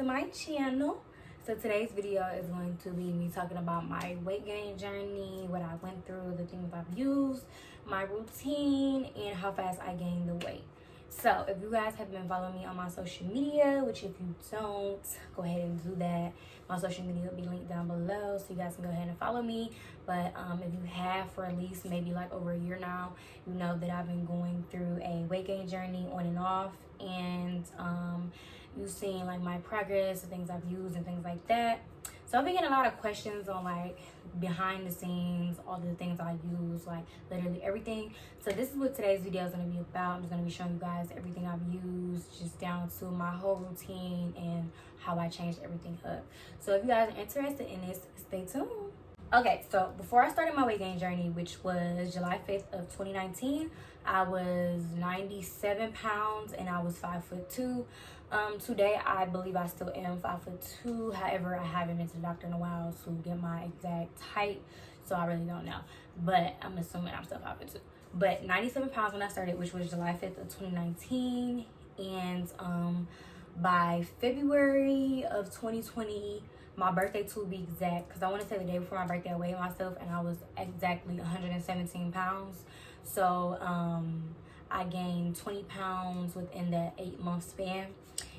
to my channel. So today's video is going to be me talking about my weight gain journey, what I went through, the things I've used, my routine, and how fast I gained the weight. So if you guys have been following me on my social media, which if you don't, go ahead and do that. My social media will be linked down below, so you guys can go ahead and follow me. But if you have for at least maybe like over a year now, you know that I've been going through a weight gain journey on and off, and you've seen like my progress, the things I've used and things like that. So I've been getting a lot of questions on like behind the scenes, all the things I use, like literally everything. So this is what today's video is going to be about. I'm just going to be showing you guys everything I've used, just down to my whole routine and how I changed everything up. So if you guys are interested in this, stay tuned. Okay, so before I started my weight gain journey, which was July 5th of 2019, I was 97 pounds and I was 5'2". Today, I believe I still am 5'2". However, I haven't been to the doctor in a while to get my exact height, so I really don't know. But I'm assuming I'm still 5'2". But 97 pounds when I started, which was July 5th of 2019. And by February of 2020, my birthday to be exact, because I want to say the day before my birthday I weighed myself and I was exactly 117 pounds. So I gained 20 pounds within that 8-month span.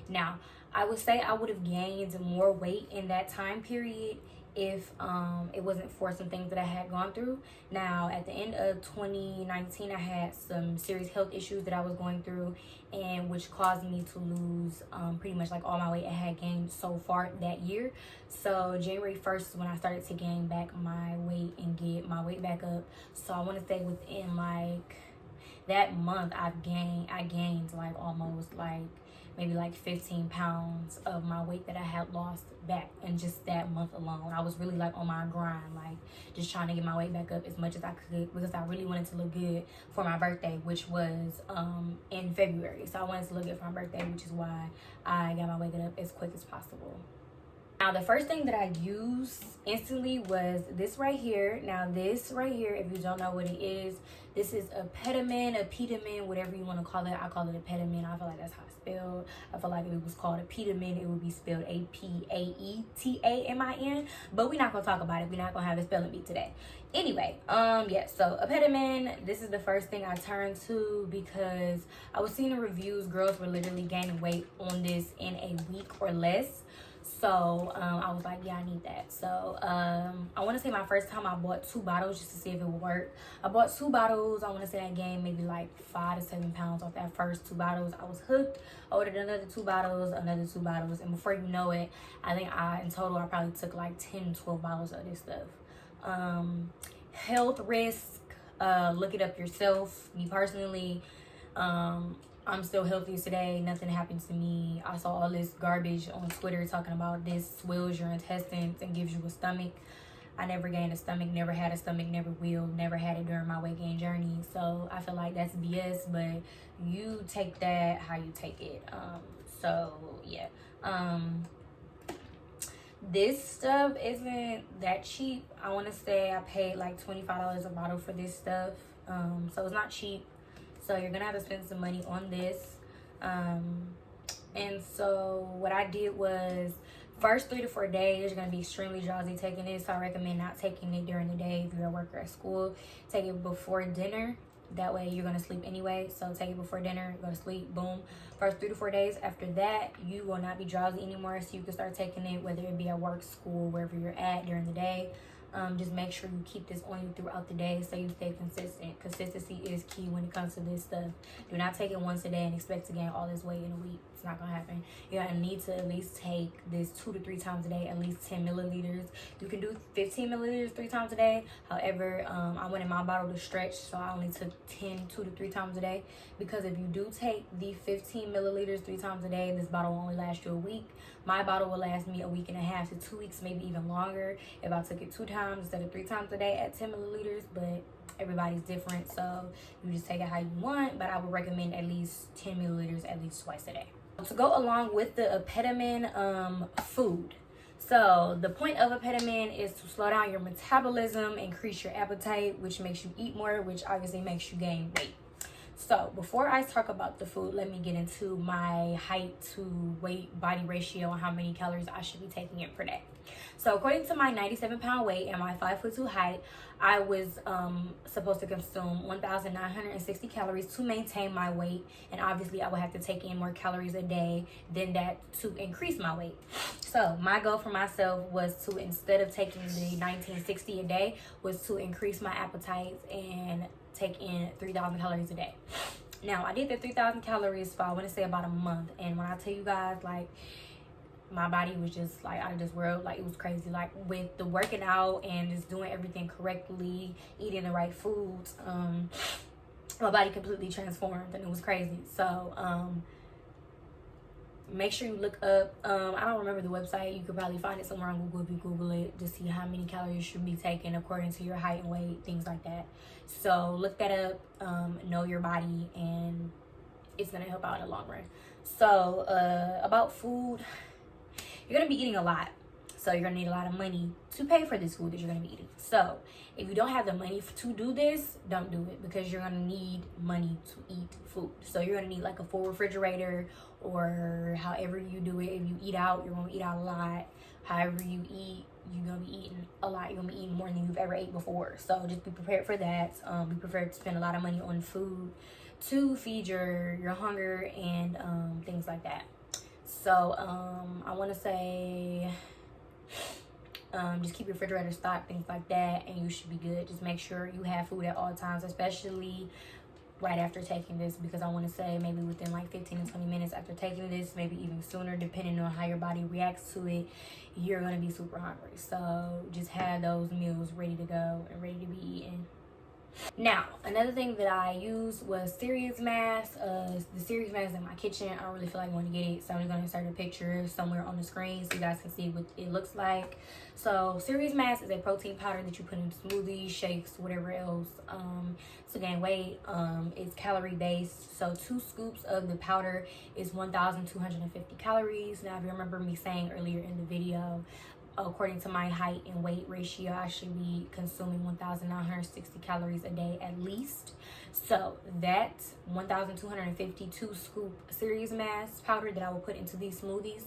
Now, I would say I would have gained more weight in that time period if it wasn't for some things that I had gone through. Now, at the end of 2019, I had some serious health issues that I was going through, and which caused me to lose pretty much like all my weight I had gained so far that year. So January 1st is when I started to gain back my weight and get my weight back up. So I want to say within like that month I gained like almost like maybe like 15 pounds of my weight that I had lost back in just that month alone. I was really like on my grind, like just trying to get my weight back up as much as I could, because I really wanted to look good for my birthday, which was in February. So I wanted to look good for my birthday, which is why I got my weight up as quick as possible. Now, the first thing that I used instantly was this right here. Now, this right here, if you don't know what it is, this is apetamin, whatever you want to call it. I call it apetamin. I feel like that's how it's spelled. I feel like if it was called apetamin, it would be spelled A-P-A-E-T-A-M-I-N. But we're not going to talk about it. We're not going to have a spelling bee today. Anyway, yeah, so apetamin, this is the first thing I turned to because I was seeing the reviews. Girls were literally gaining weight on this in a week or less. So I was like, yeah, I need that. So I want to say my first time I bought 2 bottles just to see if it would work. I bought 2 bottles. I want to say I gained maybe like 5 to 7 pounds off that first 2 bottles. I was hooked. I ordered another 2 bottles, another 2 bottles. And before you know it, I think in total I probably took like 10, 12 bottles of this stuff. Health risk, look it up yourself. Me personally, I'm still healthy today. Nothing happened to me. I saw all this garbage on Twitter talking about this swells your intestines and gives you a stomach. I never gained a stomach, never had a stomach, never will, never had it during my weight gain journey. So I feel like that's BS, but you take that how you take it. So yeah. This stuff isn't that cheap. I want to say I paid like $25 a bottle for this stuff. So it's not cheap. So you're gonna have to spend some money on this. And so what I did was, first 3 to 4 days, you're gonna be extremely drowsy taking this. So I recommend not taking it during the day if you're at work or at school. Take it before dinner. That way you're gonna sleep anyway. So take it before dinner, go to sleep, boom. First 3 to 4 days. After that, you will not be drowsy anymore. So you can start taking it, whether it be at work, school, wherever you're at during the day. Just make sure you keep this on you throughout the day so you stay consistent. Consistency is key when it comes to this stuff. Do not take it once a day and expect to gain all this weight in a week. It's not gonna happen. You're gonna need to at least take this 2 to 3 times a day, at least 10 milliliters. You can do 15 milliliters 3 times a day. However, I wanted my bottle to stretch, so I only took 2 to 3 times a day. Because if you do take the 15 milliliters 3 times a day, this bottle will only last you a week. My bottle will last me a week and a half to 2 weeks, maybe even longer, if I took it 2 times instead of 3 times a day at 10 milliliters. But everybody's different, so you just take it how you want. But I would recommend at least 10 milliliters at least twice a day. To go along with the apetamin, food. So the point of apetamin is to slow down your metabolism, increase your appetite, which makes you eat more, which obviously makes you gain weight. So before I talk about the food, let me get into my height to weight body ratio and how many calories I should be taking in per day. So according to my 97-pound weight and my 5'2" height, I was supposed to consume 1,960 calories to maintain my weight, and obviously I would have to take in more calories a day than that to increase my weight. So my goal for myself was to, instead of taking the 1,960 a day, was to increase my appetites and take in 3,000 calories a day. Now I did the 3,000 calories for, I want to say, about a month, and when I tell you guys, like, my body was just like out of this world. Like, it was crazy. Like, with the working out and just doing everything correctly, eating the right foods, my body completely transformed, and it was crazy. So make sure you look up, I don't remember the website, you could probably find it somewhere on Google if you Google it, to see how many calories you should be taking according to your height and weight, things like that. So look that up, know your body, and it's gonna help out in the long run. So about food, you're gonna be eating a lot, so you're gonna need a lot of money to pay for this food that you're gonna be eating. So if you don't have the money to do this, don't do it, because you're gonna need money to eat food. So you're gonna need like a full refrigerator, or however you do it. If you eat out, you're gonna eat out a lot. However you eat, you're gonna be eating a lot. You're gonna be eating more than you've ever ate before. So just be prepared for that. Be prepared to spend a lot of money on food to feed your hunger and things like that. So I want to say just keep your refrigerator stocked, things like that, and you should be good. Just make sure you have food at all times, especially right after taking this, because I want to say maybe within like 15 to 20 minutes after taking this, maybe even sooner, depending on how your body reacts to it, you're going to be super hungry. So just have those meals ready to go and ready to be eaten. Now, another thing that I used was Serious Mask. The Serious Mask is in my kitchen. I don't really feel like going to get it, so I'm just going to insert a picture somewhere on the screen so you guys can see what it looks like. So Serious Mask is a protein powder that you put in smoothies, shakes, whatever else, to gain weight. It's calorie based, so 2 scoops of the powder is 1,250 calories. Now, if you remember me saying earlier in the video, according to my height and weight ratio, I should be consuming 1,960 calories a day at least. So that 1,252 scoop Serious Mask powder that I will put into these smoothies,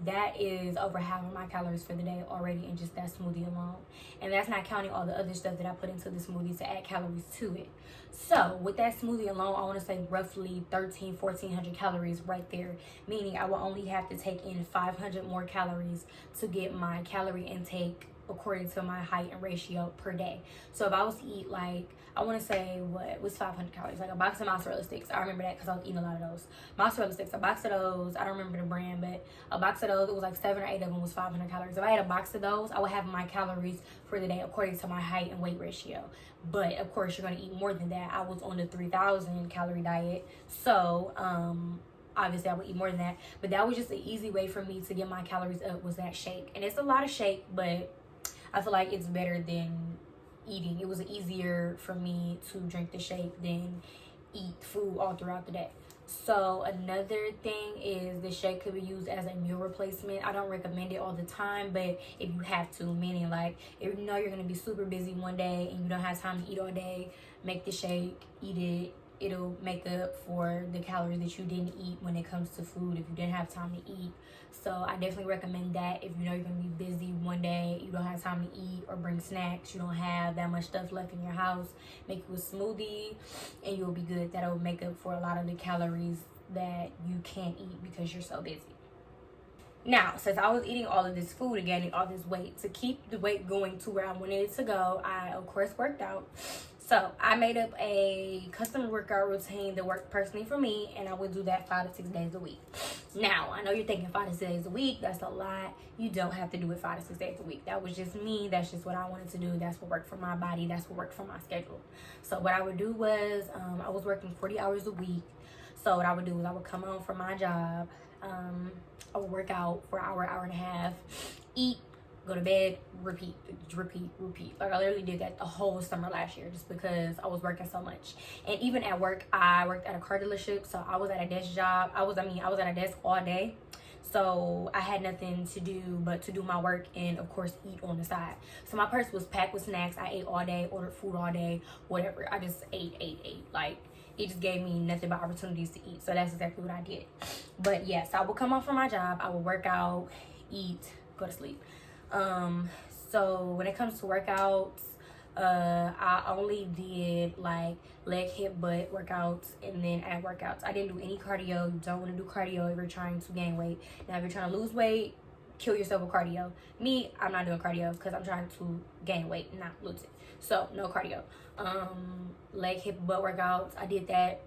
that is over half of my calories for the day already in just that smoothie alone. And that's not counting all the other stuff that I put into the smoothie to add calories to it. So with that smoothie alone, I want to say roughly 1,400 calories right there, meaning I will only have to take in 500 more calories to get my calorie intake according to my height and ratio per day. So if I was to eat, like, I want to say, what was 500 calories? Like a box of mozzarella sticks. I remember that because I was eating a lot of those. Mozzarella sticks, a box of those. I don't remember the brand, but a box of those, it was like 7 or 8 of them was 500 calories. If I had a box of those, I would have my calories for the day according to my height and weight ratio. But of course, you're going to eat more than that. I was on the 3,000 calorie diet. So, obviously I would eat more than that. But that was just an easy way for me to get my calories up, was that shake. And it's a lot of shake, but I feel like it's better than eating. It was easier for me to drink the shake than eat food all throughout the day. So another thing is the shake could be used as a meal replacement. I don't recommend it all the time, but if you have to, meaning like if you know you're going to be super busy one day and you don't have time to eat all day, make the shake, eat it. It'll make up for the calories that you didn't eat when it comes to food if you didn't have time to eat. So I definitely recommend that if you know you're going to be busy one day, you don't have time to eat or bring snacks, you don't have that much stuff left in your house, make you a smoothie and you'll be good. That'll make up for a lot of the calories that you can't eat because you're so busy. Now, since I was eating all of this food and gaining all this weight, to keep the weight going to where I wanted it to go, I, of course, worked out. So I made up a custom workout routine that worked personally for me, and I would do that 5 to 6 days a week. Now, I know you're thinking 5 to 6 days a week, that's a lot. You don't have to do it 5 to 6 days a week. That was just me. That's just what I wanted to do. That's what worked for my body. That's what worked for my schedule. So what I would do was, I was working 40 hours a week. So what I would do is I would come home from my job. I would work out for an hour, hour and a half, eat, go to bed, repeat. Like I literally did that the whole summer last year just because I was working so much. And even at work, I worked at a car dealership, so I was at a desk job. I was at a desk all day. So I had nothing to do but to do my work and of course eat on the side. So my purse was packed with snacks. I ate all day, ordered food all day, whatever. I just ate. Like it just gave me nothing but opportunities to eat. So that's exactly what I did. But yes, I would come home from my job, I would work out, eat, go to sleep. So when it comes to workouts, I only did like leg, hip, butt workouts, and then ab workouts. I didn't do any cardio. You don't want to do cardio if you're trying to gain weight. Now if you're trying to lose weight, kill yourself with cardio. Me, I'm not doing cardio because I'm trying to gain weight, not lose it. So no cardio. Leg, hip, butt workouts, I did that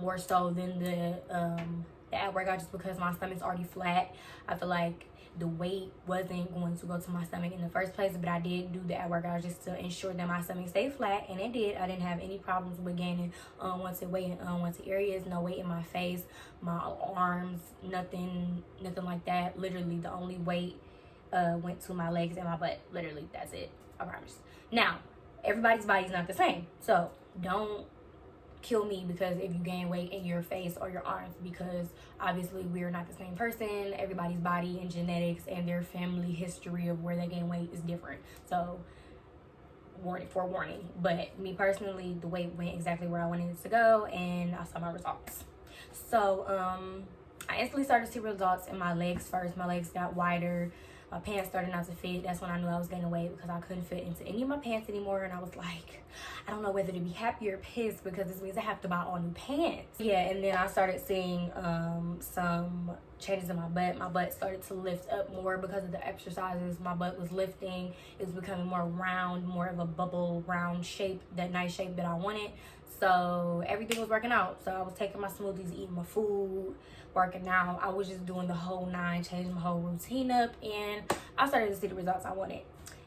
more so than the ab workout, just because my stomach's already flat. I feel like the weight wasn't going to go to my stomach in the first place, but I did do the ab workout just to ensure that my stomach stayed flat, and it did. I didn't have any problems with gaining unwanted weight in unwanted areas, no weight in my face, my arms, nothing like that. Literally the only weight went to my legs and my butt. Literally, that's it, I promise. Now, everybody's body's not the same, so don't kill me because if you gain weight in your face or your arms, because obviously we're not the same person. Everybody's body and genetics and their family history of where they gain weight is different. So forewarning. But me personally, the weight went exactly where I wanted it to go, and I saw my results. So I instantly started to see results in my legs first. My legs got wider. My pants started not to fit. That's when I knew I was gaining weight, because I couldn't fit into any of my pants anymore. And I was like, I don't know whether to be happy or pissed, because this means I have to buy all new pants. Yeah, and then I started seeing some changes in my butt. My butt started to lift up more because of the exercises. My butt was lifting. It was becoming more round, more of a bubble round shape, that nice shape that I wanted. So everything was working out. So I was taking my smoothies, eating my food, working out. I was just doing the whole 9, changing my whole routine up, and I started to see the results I wanted.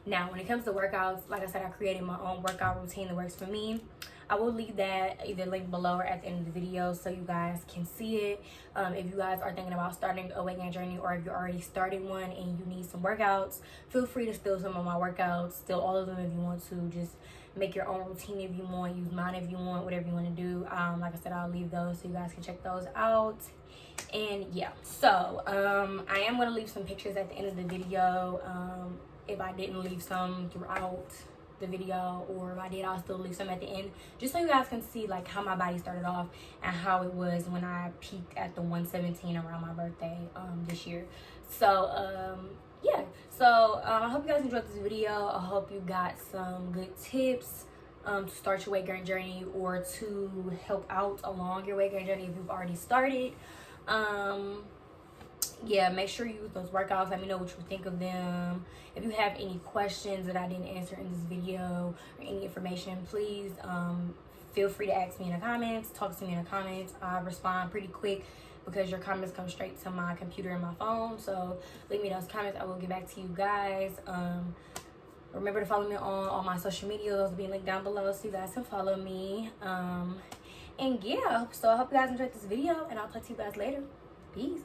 Now, when it comes to workouts, like I said, I created my own workout routine that works for me. I will leave that either link below or at the end of the video so you guys can see it. If you guys are thinking about starting a weight gain journey, or if you already started one and you need some workouts, feel free to steal some of my workouts, steal all of them if you want to. Just make your own routine if you want, use mine if you want, whatever you want to do. Like I said, I'll leave those so you guys can check those out. And yeah, so I am going to leave some pictures at the end of the video. If I didn't leave some throughout the video, or if I did, I'll still leave some at the end, just so you guys can see like how my body started off and how it was when I peaked at the 117 around my birthday this year. So yeah, so I hope you guys enjoyed this video. I hope you got some good tips to start your weight gain journey, or to help out along your weight gain journey if you've already started. Yeah, make sure you use those workouts. Let me know what you think of them. If you have any questions that I didn't answer in this video, or any information, please feel free to ask me in the comments. Talk to me in the comments. I respond pretty quick, because your comments come straight to my computer and my phone. So leave me those comments. I will get back to you guys. Remember to follow me on all my social media. Those will be linked down below so you guys can follow me. And yeah, so I hope you guys enjoyed this video, and I'll talk to you guys later. Peace.